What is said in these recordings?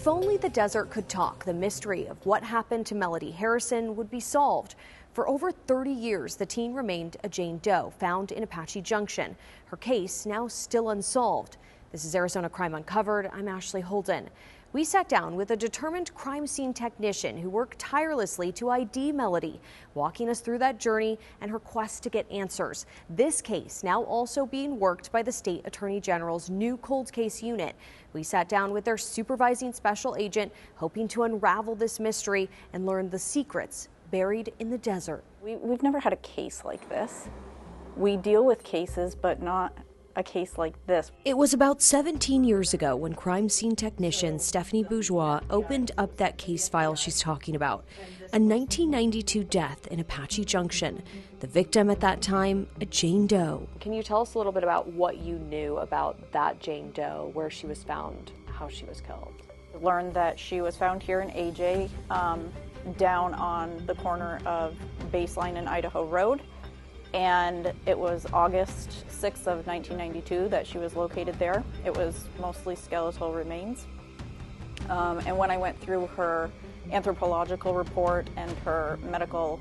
If only the desert could talk, the mystery of what happened to Melody Harrison would be solved. For over 30 years, the teen remained a Jane Doe found in Apache Junction. Her case now still unsolved. This is Arizona Crime Uncovered. I'm Ashley Holden. We sat down with a determined crime scene technician who worked tirelessly to ID Melody, walking us through that journey and her quest to get answers. This case now also being worked by the state attorney general's new cold case unit. We sat down with their supervising special agent, hoping to unravel this mystery and learn the secrets buried in the desert. We've never had a case like this. We deal with cases, but not a case like this. It was about 17 years ago when crime scene technician Stephanie Bourgeois opened up that case file she's talking about. A 1992 death in Apache Junction. The victim at that time, a Jane Doe. Can you tell us a little bit about what you knew about that Jane Doe, where she was found, how she was killed? Learned that she was found here in AJ, down on the corner of Baseline and Idaho Road. And it was August 6th of 1992 that she was located there. It was mostly skeletal remains. And when I went through her anthropological report and her medical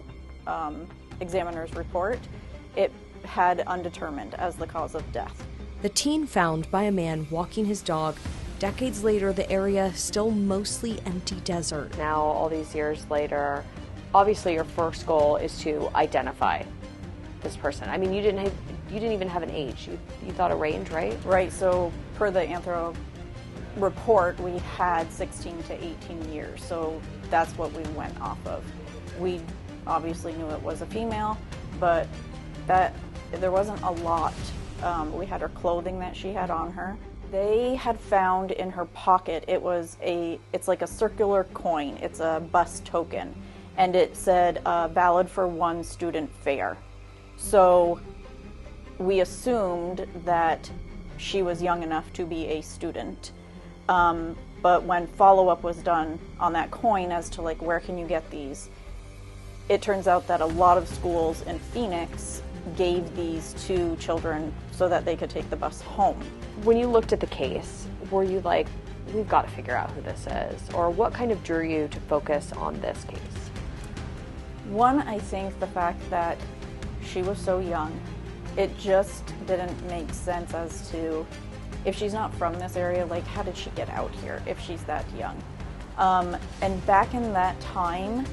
examiner's report, it had undetermined as the cause of death. The teen found by a man walking his dog. Decades later, the area still mostly empty desert. Now, all these years later, obviously your first goal is to identify this person. I mean, you didn't even have an age. You thought a range, right? Right. So per the anthro report, we had 16 to 18 years. So that's what we went off of. We obviously knew it was a female, but that there wasn't a lot. We had her clothing that she had on her. They had found in her pocket, it's like a circular coin. It's a bus token, and it said valid for one student fare. So we assumed that she was young enough to be a student. But when follow-up was done on that coin as to like where can you get these, it turns out that a lot of schools in Phoenix gave these to children so that they could take the bus home. When you looked at the case, were you like, we've got to figure out who this is? Or what kind of drew you to focus on this case? One, I think the fact that she was so young. It just didn't make sense as to, if she's not from this area, like how did she get out here if she's that young? And back in that time,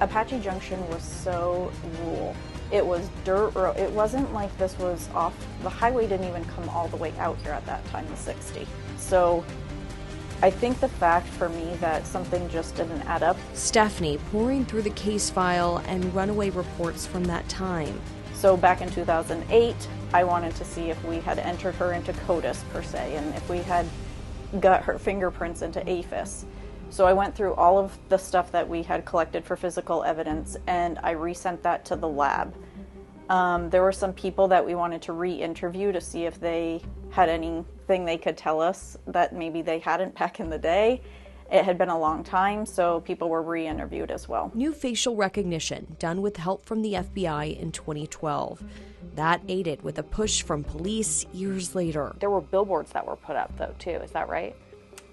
Apache Junction was so rural. It was dirt road. It wasn't like this was off, the highway didn't even come all the way out here at that time, the 60. So I think the fact for me that something just didn't add up. Stephanie pouring through the case file and runaway reports from that time. So back in 2008, I wanted to see if we had entered her into CODIS per se, and if we had got her fingerprints into APHIS. So I went through all of the stuff that we had collected for physical evidence, and I resent that to the lab. There were some people that we wanted to re-interview to see if they had anything they could tell us that maybe they hadn't back in the day. It had been a long time, so people were re-interviewed as well. New facial recognition done with help from the FBI in 2012. That aided with a push from police years later. There were billboards that were put up, though, too. Is that right?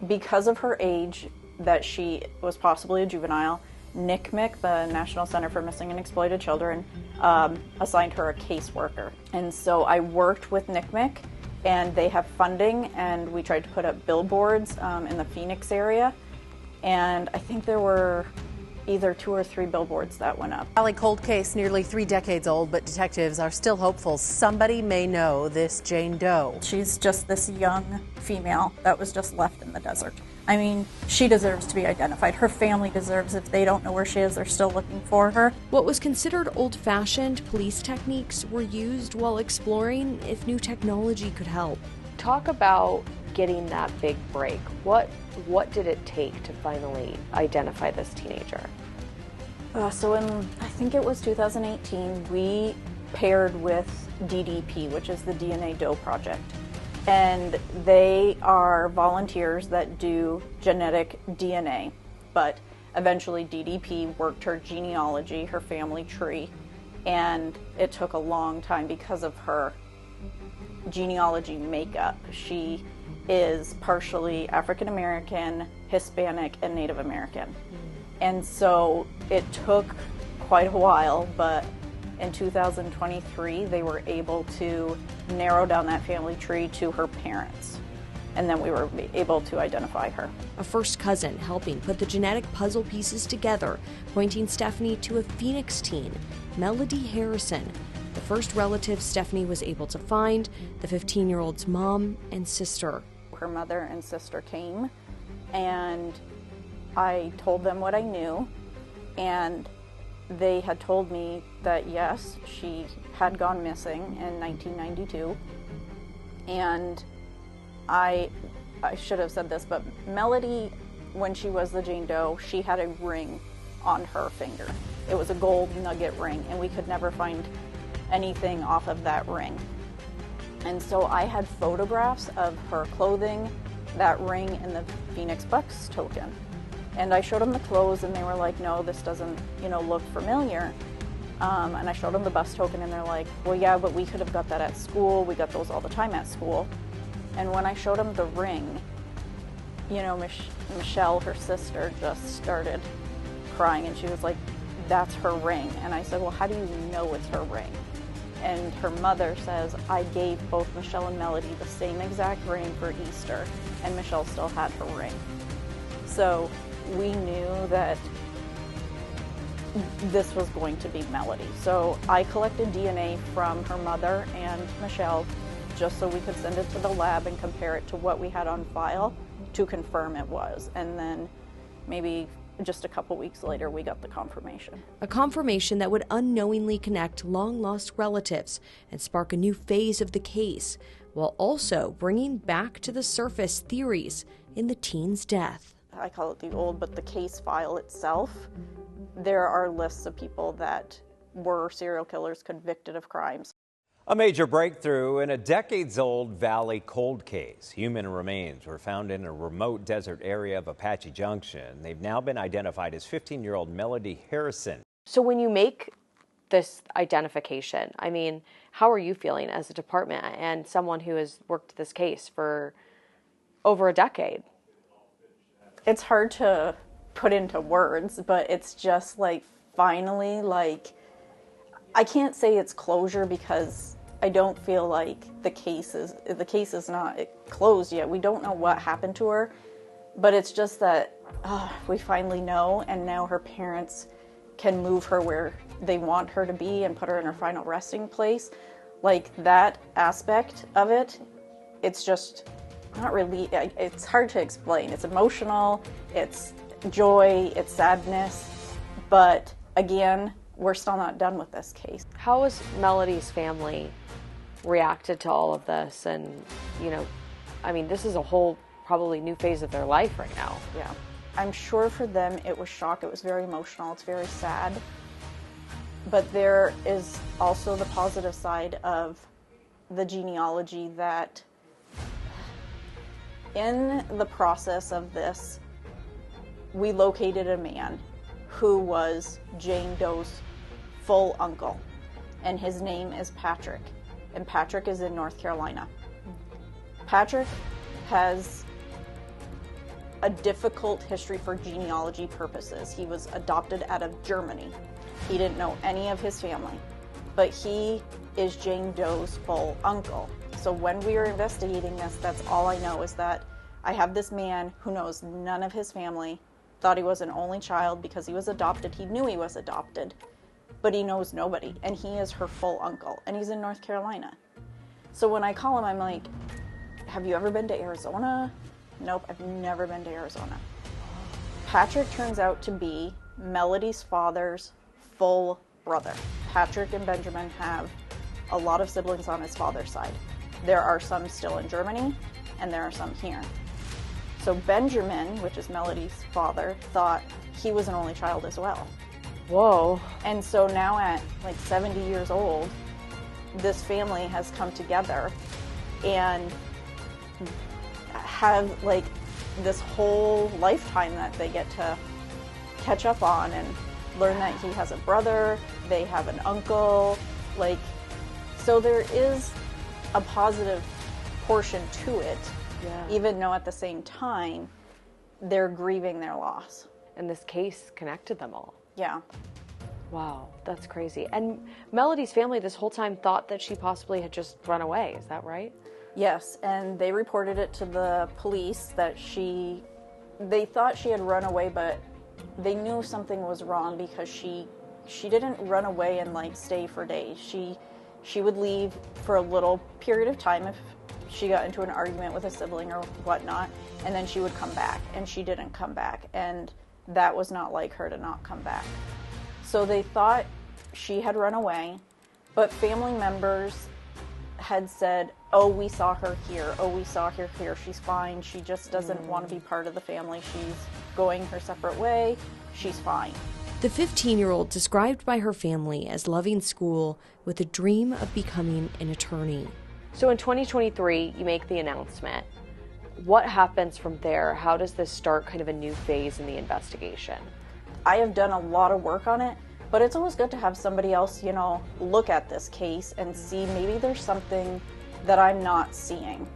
Because of her age, that she was possibly a juvenile, NCMEC, the National Center for Missing and Exploited Children, assigned her a caseworker. And so I worked with NCMEC, and they have funding, and we tried to put up billboards in the Phoenix area. And I think there were either 2 or 3 billboards that went up. Valley cold case nearly 3 decades old, but detectives are still hopeful somebody may know this Jane Doe. She's just this young female that was just left in the desert. I mean, she deserves to be identified. Her family deserves, if they don't know where she is, they're still looking for her. What was considered old-fashioned police techniques were used while exploring if new technology could help. Talk about getting that big break. What did it take to finally identify this teenager? So in, I think it was 2018, we paired with DDP, which is the DNA Doe Project. And they are volunteers that do genetic DNA, but eventually DDP worked her genealogy, her family tree, and it took a long time because of her genealogy makeup. She is partially African American, Hispanic, and Native American. And so it took quite a while, but in 2023, they were able to narrow down that family tree to her parents. And then we were able to identify her. A first cousin helping put the genetic puzzle pieces together, pointing Stephanie to a Phoenix teen, Melody Harrison, the first relative Stephanie was able to find, the 15-year-old's mom and sister. Her mother and sister came, and I told them what I knew, and they had told me that yes, she had gone missing in 1992, and I should have said this, but Melody, when she was the Jane Doe, she had a ring on her finger. It was a gold nugget ring, and we could never find anything off of that ring. And so I had photographs of her clothing, that ring, and the Phoenix Bucks token. And I showed them the clothes, and they were like, no, this doesn't, look familiar. And I showed them the bus token, and they're like, well, yeah, but we could have got that at school. We got those all the time at school. And when I showed them the ring, Michelle, her sister, just started crying, and she was like, that's her ring. And I said, well, how do you know it's her ring? And her mother says, I gave both Michelle and Melody the same exact ring for Easter, and Michelle still had her ring. So we knew that this was going to be Melody. So I collected DNA from her mother and Michelle just so we could send it to the lab and compare it to what we had on file to confirm it was. And then maybe just a couple weeks later, we got the confirmation. A confirmation that would unknowingly connect long-lost relatives and spark a new phase of the case, while also bringing back to the surface theories in the teen's death. I call it the old, but the case file itself, there are lists of people that were serial killers convicted of crimes. A major breakthrough in a decades-old Valley cold case. Human remains were found in a remote desert area of Apache Junction. They've now been identified as 15-year-old Melody Harrison. So when you make this identification, how are you feeling as a department and someone who has worked this case for over a decade? It's hard to put into words, but it's just finally, I can't say it's closure because I don't feel like the case is not closed yet. We don't know what happened to her, but it's just that we finally know, and now her parents can move her where they want her to be and put her in her final resting place. That aspect of it, it's just not really, it's hard to explain. It's emotional, it's joy, it's sadness, but again, we're still not done with this case. How has Melody's family reacted to all of this? And, this is a whole probably new phase of their life right now. Yeah. I'm sure for them it was shock. It was very emotional. It's very sad. But there is also the positive side of the genealogy that in the process of this, we located a man who was Jane Doe's full uncle, and his name is Patrick, and Patrick is in North Carolina. Patrick has a difficult history for genealogy purposes. He was adopted out of Germany. He didn't know any of his family, but he is Jane Doe's full uncle. So when we were investigating this, that's all I know is that I have this man who knows none of his family, thought he was an only child because he was adopted. He knew he was adopted, but he knows nobody, and he is her full uncle, and he's in North Carolina. So when I call him, I'm like, have you ever been to Arizona? Nope, I've never been to Arizona. Patrick turns out to be Melody's father's full brother. Patrick and Benjamin have a lot of siblings on his father's side. There are some still in Germany, and there are some here. So Benjamin, which is Melody's father, thought he was an only child as well. Whoa. And so now at 70 years old, this family has come together and have this whole lifetime that they get to catch up on and learn that he has a brother, they have an uncle, so there is a positive portion to it, even though at the same time, they're grieving their loss. And this case connected them all. Yeah. Wow, that's crazy. And Melody's family this whole time thought that she possibly had just run away. Is that right? Yes, and they reported it to the police that they thought she had run away, but they knew something was wrong because she didn't run away and like stay for days. She would leave for a little period of time if she got into an argument with a sibling or whatnot, and then she would come back, and she didn't come back, and that was not like her to not come back. So they thought she had run away, but family members had said, oh, we saw her here, oh, we saw her here, she's fine, she just doesn't want to be part of the family, she's going her separate way, she's fine. The 15-year-old described by her family as loving school with a dream of becoming an attorney. So in 2023, you make the announcement. What happens from there? How does this start kind of a new phase in the investigation? I have done a lot of work on it, but it's always good to have somebody else, look at this case and see maybe there's something that I'm not seeing.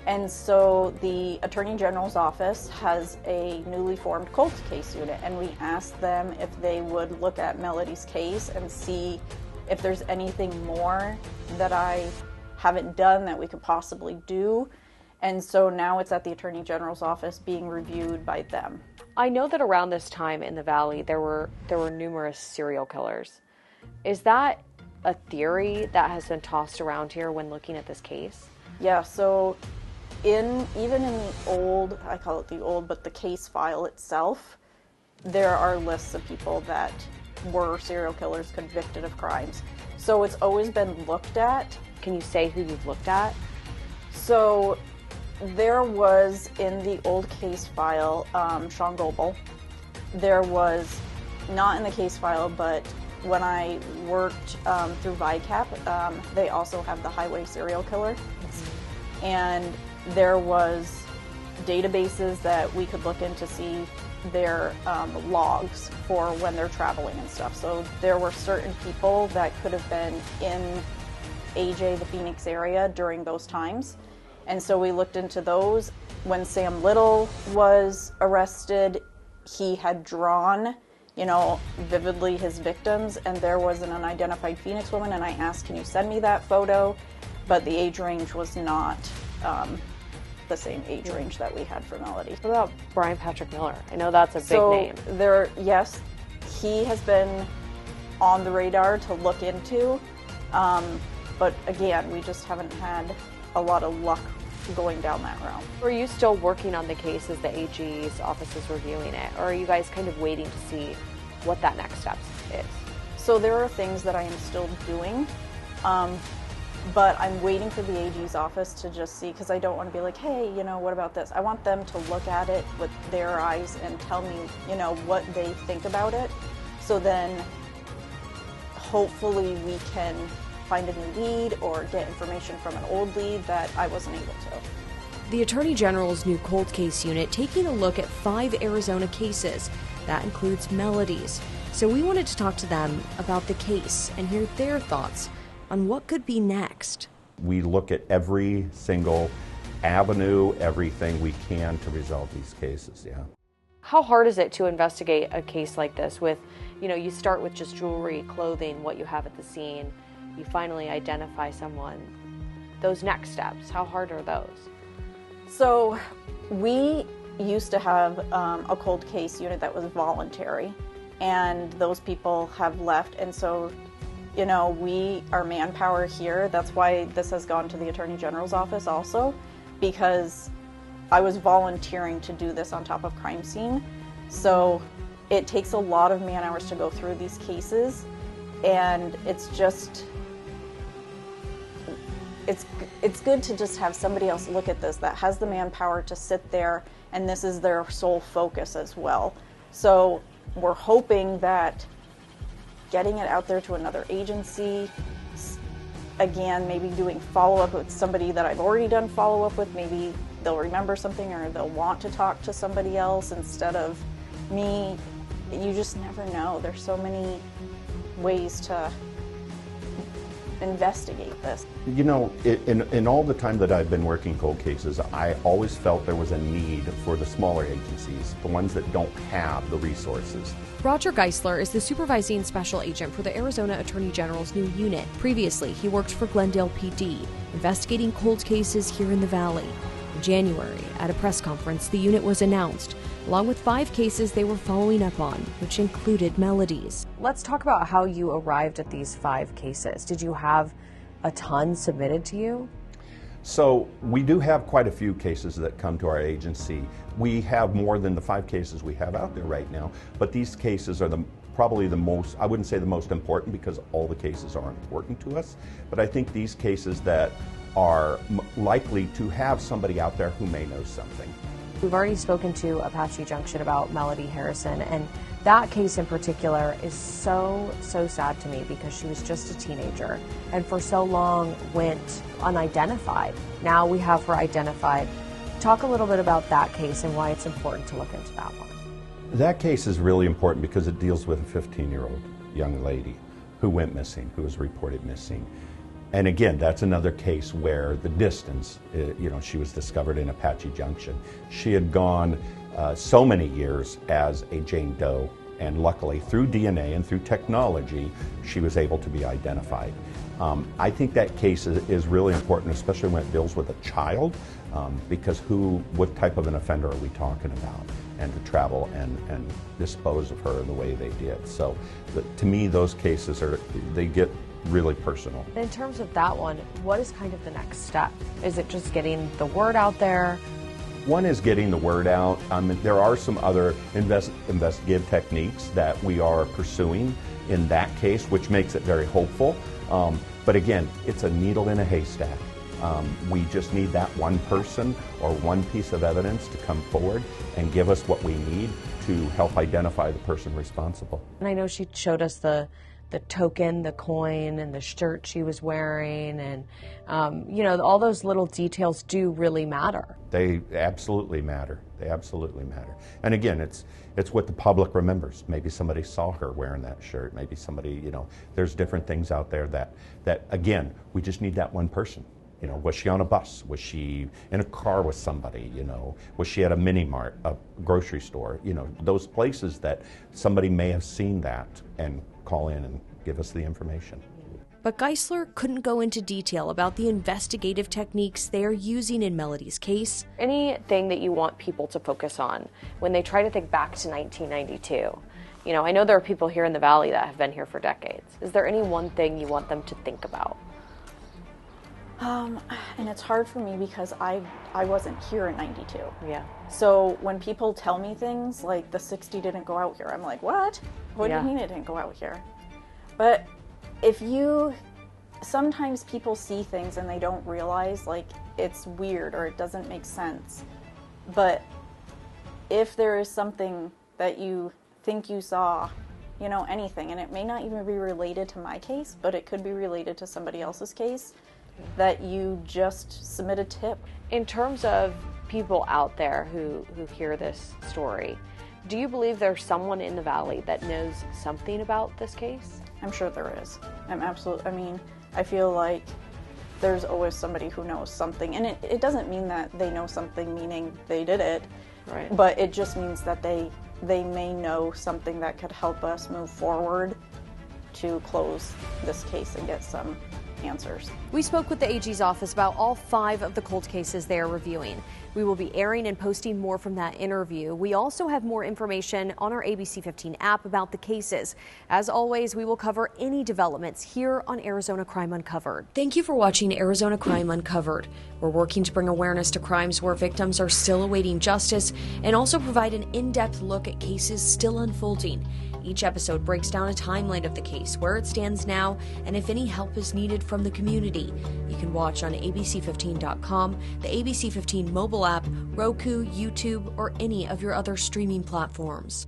And so the Attorney General's office has a newly formed cold case unit, and we asked them if they would look at Melody's case and see if there's anything more that I haven't done that we could possibly do. And so now it's at the Attorney General's office being reviewed by them. I know that around this time in the Valley, there were numerous serial killers. Is that a theory that has been tossed around here when looking at this case? Yeah, so even in the old, I call it the old, but the case file itself, there are lists of people that were serial killers convicted of crimes. So it's always been looked at. Can you say who you've looked at? So there was in the old case file, Sean Goebel. There was, not in the case file, but when I worked through VICAP, they also have the highway serial killer. And there was databases that we could look in to see their logs for when they're traveling and stuff. So there were certain people that could have been in AJ, the Phoenix area during those times. And so we looked into those. When Sam Little was arrested, he had drawn, vividly his victims, and there was an unidentified Phoenix woman, and I asked, can you send me that photo? But the age range was not the same age range that we had for Melody. What about Brian Patrick Miller? I know that's a big name. Yes, he has been on the radar to look into, but again, we just haven't had a lot of luck going down that route. Are you still working on the case as the AG's office is reviewing it, or are you guys kind of waiting to see what that next step is? So there are things that I am still doing, but I'm waiting for the AG's office to just see, because I don't want to be like, hey, what about this? I want them to look at it with their eyes and tell me, what they think about it. So then hopefully we can find a new lead or get information from an old lead that I wasn't able to. The Attorney General's new cold case unit taking a look at 5 Arizona cases. That includes Melody's. So we wanted to talk to them about the case and hear their thoughts on what could be next. We look at every single avenue, everything we can to resolve these cases, yeah. How hard is it to investigate a case like this with, you start with just jewelry, clothing, what you have at the scene, you finally identify someone. Those next steps, how hard are those? So we used to have a cold case unit that was voluntary, and those people have left, and so we are manpower here. That's why this has gone to the Attorney General's office also, because I was volunteering to do this on top of crime scene. So it takes a lot of man hours to go through these cases, and it's good to just have somebody else look at this that has the manpower to sit there, and this is their sole focus as well. So we're hoping that getting it out there to another agency, again, maybe doing follow-up with somebody that I've already done follow-up with, maybe they'll remember something or they'll want to talk to somebody else instead of me. You just never know. There's so many ways to investigate this? You know, in all the time that I've been working cold cases, I always felt there was a need for the smaller agencies, the ones that don't have the resources. Roger Geisler is the supervising special agent for the Arizona Attorney General's new unit. Previously, he worked for Glendale PD, investigating cold cases here in the Valley. In January, at a press conference, the unit was announced, along with 5 cases they were following up on, which included Melody's. Let's talk about how you arrived at these 5 cases. Did you have a ton submitted to you? So we do have quite a few cases that come to our agency. We have more than the 5 cases we have out there right now, but these cases are probably the most, I wouldn't say the most important because all the cases are important to us, but I think these cases that are likely to have somebody out there who may know something. We've already spoken to Apache Junction about Melody Harrison, and that case in particular is so sad to me because she was just a teenager and for so long went unidentified. Now we have her identified. Talk a little bit about that case and why it's important to look into that one. That case is really important because it deals with a 15-year-old young lady who went missing, who was reported missing. And again, that's another case where the distance, you know, she was discovered in Apache Junction. She had gone so many years as a Jane Doe, and luckily through DNA and through technology, she was able to be identified. I think that case is really important, especially when it deals with a child, because what type of an offender are we talking about? And to travel and dispose of her the way they did. So to me, those cases they get really personal. In terms of that one, what is kind of the next step? Is it just getting the word out there? One is getting the word out. There are some other investigative techniques that we are pursuing in that case, which makes it very hopeful. But again, it's a needle in a haystack. We just need that one person or one piece of evidence to come forward and give us what we need to help identify the person responsible. And I know she showed us the token, the coin, and the shirt she was wearing, and you know, all those little details do really matter. They absolutely matter. They absolutely matter. And again, it's what the public remembers. Maybe somebody saw her wearing that shirt. Maybe somebody, you know, there's different things out there that again, we just need that one person. You know, was she on a bus? Was she in a car with somebody? You know, was she at a mini mart, a grocery store? You know, those places that somebody may have seen that and call in and give us the information. But Geisler couldn't go into detail about the investigative techniques they are using in Melody's case. Anything that you want people to focus on when they try to think back to 1992? You know, I know there are people here in the Valley that have been here for decades. Is there any one thing you want them to think about? And it's hard for me because I wasn't here in 92. Yeah. So when people tell me things like the 60 didn't go out here, I'm like, what? What do you mean it didn't go out here? But sometimes people see things and they don't realize like it's weird or it doesn't make sense. But if there is something that you think you saw, you know, anything, and it may not even be related to my case, but it could be related to somebody else's case, that you just submit a tip. In terms of people out there who hear this story, do you believe there's someone in the Valley that knows something about this case? I'm sure there is. I feel like there's always somebody who knows something, and it doesn't mean that they know something meaning they did it, right? But it just means that they may know something that could help us move forward to close this case and get some answers. We spoke with the AG's office about all 5 of the cold cases they are reviewing. We will be airing and posting more from that interview. We also have more information on our ABC15 app about the cases. As always, we will cover any developments here on Arizona Crime Uncovered. Thank you for watching Arizona Crime Uncovered. We're working to bring awareness to crimes where victims are still awaiting justice and also provide an in-depth look at cases still unfolding. Each episode breaks down a timeline of the case, where it stands now, and if any help is needed from the community. You can watch on ABC15.com, the ABC15 mobile app, Roku, YouTube, or any of your other streaming platforms.